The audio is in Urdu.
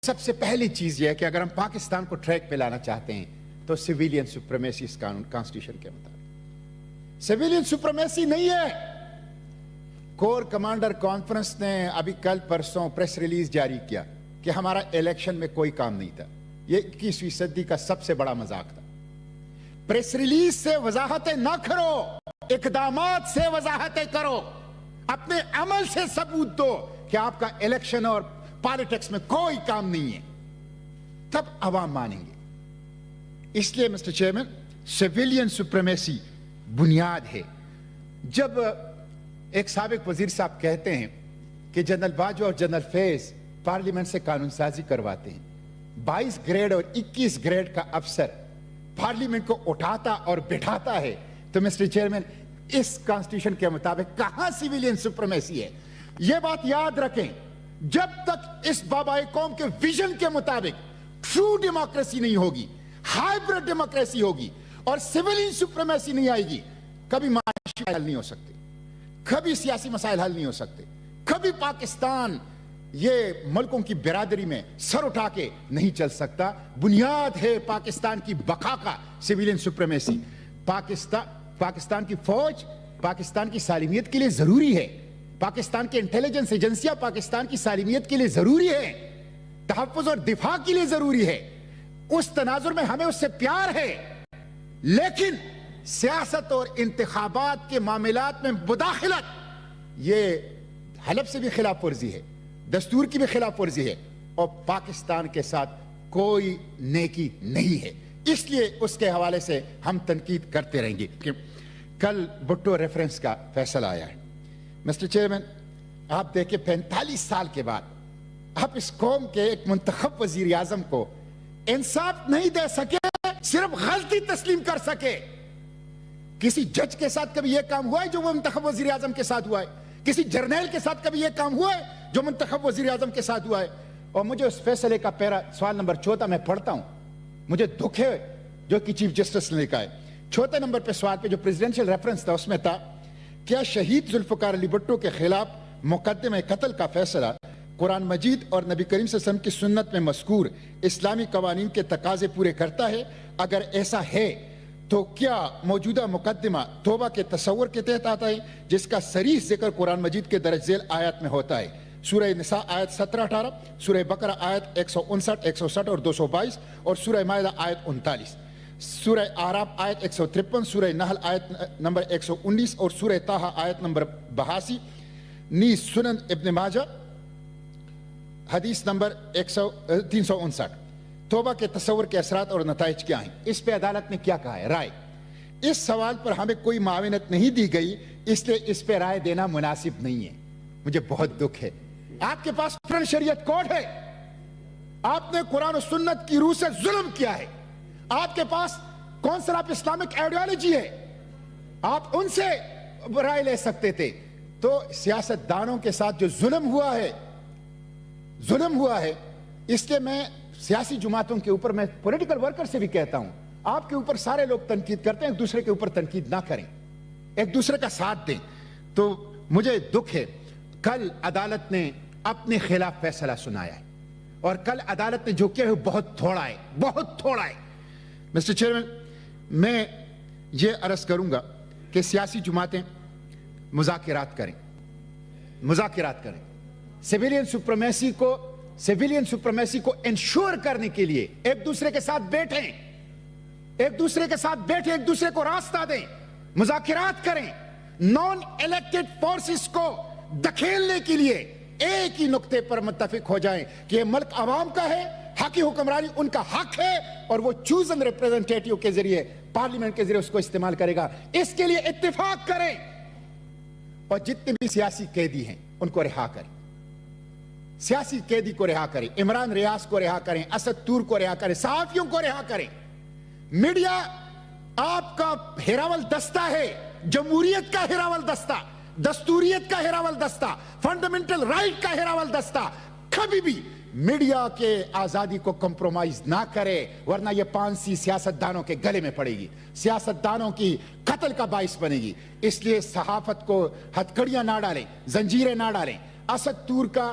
سب سے پہلی چیز یہ ہے کہ اگر ہم پاکستان کو ٹریک پہ لانا چاہتے ہیں تو سویلین سپریمیسی اس کانسٹیٹیوشن کے مطابق سویلین سپریمیسی نہیں ہے. کور کمانڈر کانفرنس نے ابھی کل پرسوں پریس ریلیز جاری کیا کہ ہمارا الیکشن میں کوئی کام نہیں تھا. یہ 21ویں صدی کا سب سے بڑا مذاق تھا. پریس ریلیز سے وضاحتیں نہ کرو, اقدامات سے وضاحتیں کرو, اپنے عمل سے ثبوت دو کہ آپ کا الیکشن اور پالیٹکس میں کوئی کام نہیں ہے, تب عوام مانیں گے. اس لیے مسٹر چیئرمین, سویلین سپریمیسی بنیاد ہے. جب ایک سابق وزیر صاحب کہتے ہیں کہ جنرل باجوہ اور جنرل فیض پارلیمنٹ سے قانون سازی کرواتے ہیں, 22 گریڈ اور 21 گریڈ کا افسر پارلیمنٹ کو اٹھاتا اور بٹھاتا ہے, تو مسٹر چیئرمین اس کانسٹیٹیوشن کے مطابق کہاں سویلین سپریمیسی ہے؟ یہ بات یاد رکھیں, جب تک اس بابائے قوم کے ویژن کے مطابق ٹرو ڈیموکریسی نہیں ہوگی, ہائیبرڈ ڈیموکریسی ہوگی اور سویلین سپریمیسی نہیں آئے گی, کبھی معاشی مسائل نہیں ہو سکتے, کبھی سیاسی مسائل حل نہیں ہو سکتے, کبھی پاکستان یہ ملکوں کی برادری میں سر اٹھا کے نہیں چل سکتا. بنیاد ہے پاکستان کی بقا کا سویلین سپریمیسی. پاکستان کی فوج پاکستان کی سالمیت کے لیے ضروری ہے, پاکستان کے انٹیلیجنس ایجنسیاں پاکستان کی سالمیت کے لیے ضروری ہے, تحفظ اور دفاع کے لیے ضروری ہے. اس تناظر میں ہمیں اس سے پیار ہے, لیکن سیاست اور انتخابات کے معاملات میں مداخلت یہ حلف سے بھی خلاف ورزی ہے, دستور کی بھی خلاف ورزی ہے, اور پاکستان کے ساتھ کوئی نیکی نہیں ہے. اس لیے اس کے حوالے سے ہم تنقید کرتے رہیں گے. کل بھٹو ریفرنس کا فیصلہ آیا ہے. مسٹر چیئرمین, آپ دیکھیں 45 سال کے بعد آپ اس قوم کے ایک منتخب وزیر اعظم کو انصاف نہیں دے سکے, صرف غلطی تسلیم کر سکے. کسی جج کے ساتھ کبھی یہ کام ہوا ہے جو وہ منتخب وزیر اعظم کے ساتھ ہوا ہے؟ کسی جرنیل کے ساتھ کبھی یہ کام ہوا ہے جو منتخب وزیر اعظم کے ساتھ ہوا ہے؟ اور مجھے اس فیصلے کا پیرا سوال نمبر 14 میں پڑھتا ہوں, مجھے دکھ ہے جو کہ چیف جسٹس نے لکھا ہے. 4 نمبر پہ سوال پہ جو پریزیڈنشل ریفرنس تھا اس میں تھا, کیا شہید ذوالفقار علی بھٹو کے خلاف مقدمہ قتل کا فیصلہ قرآن مجید اور نبی کریم صلی اللہ علیہ وسلم کی سنت میں مذکور اسلامی قوانین کے تقاضے پورے کرتا ہے؟ اگر ایسا ہے تو کیا موجودہ مقدمہ توبہ کے تصور کے تحت آتا ہے, جس کا صریح ذکر قرآن مجید کے درج ذیل آیات میں ہوتا ہے؟ سورہ نساء آیت 17-18, سورہ بقرہ آیت 159, 160 اور 222, اور سورہ مائدہ آیت 39, سورہ اعراف آیت 153, سورہ نحل آیت نمبر 119 اور سورہ طٰہٰ آیت نمبر 82, نیز سنن ابن ماجہ حدیث نمبر 359. توبہ کے تصور کے اثرات اور نتائج کیا ہیں؟ اس پہ عدالت نے کیا کہا ہے رائے؟ اس سوال پر ہمیں کوئی معاونت نہیں دی گئی, اس لیے اس پہ رائے دینا مناسب نہیں ہے. مجھے بہت دکھ ہے. آپ کے پاس شریعت کوڈ ہے, آپ نے قرآن و سنت کی روح سے ظلم کیا ہے, آپ کے پاس کونسل آف اسلامک آئیڈیالوجی ہے, آپ ان سے رائے لے سکتے تھے. تو سیاست دانوں کے ساتھ جو ظلم ہوا ہے, اس لیے میں سیاسی جماعتوں کے اوپر, میں پولیٹیکل ورکر سے بھی کہتا ہوں, آپ کے اوپر سارے لوگ تنقید کرتے ہیں, ایک دوسرے کے اوپر تنقید نہ کریں, ایک دوسرے کا ساتھ دیں. تو مجھے دکھ ہے, کل عدالت نے اپنے خلاف فیصلہ سنایا ہے, اور کل عدالت نے جو کیا ہے بہت تھوڑا ہے, بہت تھوڑا ہے. مسٹر چیئرمین, میں یہ عرض کروں گا کہ سیاسی جماعتیں مذاکرات کریں. سیویلین سپریمیسی کو انشور کرنے کے لیے ایک دوسرے کے ساتھ بیٹھیں, ایک دوسرے کو راستہ دیں, مذاکرات کریں. نان الیکٹڈ فورسز کو دکھیلنے کے لیے ایک ہی نقطے پر متفق ہو جائیں کہ یہ ملک عوام کا ہے, حقی حکمرانی ان کا حق ہے, اور وہ چوزن ریپریزنٹیٹیو کے ذریعے پارلیمنٹ کے ذریعے اس کو استعمال کرے گا. اس کے لیے اتفاق کریں, اور جتنے بھی سیاسی قیدی ہیں ان کو رہا کریں, سیاسی قیدی کو رہا کریں, عمران ریاض کو رہا کریں, اسد تور کو رہا کریں, صحافیوں کو رہا کریں. میڈیا آپ کا ہیراول دستہ ہے, جمہوریت کا ہیراول دستہ, دستوریت کا ہیراول دستہ, فنڈامنٹل رائٹ کا ہیراول دستہ. کبھی بھی میڈیا کے آزادی کو کمپرومائز نہ کرے, ورنہ یہ پانسی سیاستدانوں کے گلے میں پڑے گی, سیاستدانوں کی قتل کا باعث بنے گی. اس لیے صحافت کو ہتھکڑیاں نہ ڈالیں, زنجیریں نہ ڈالیں. اسد تور کا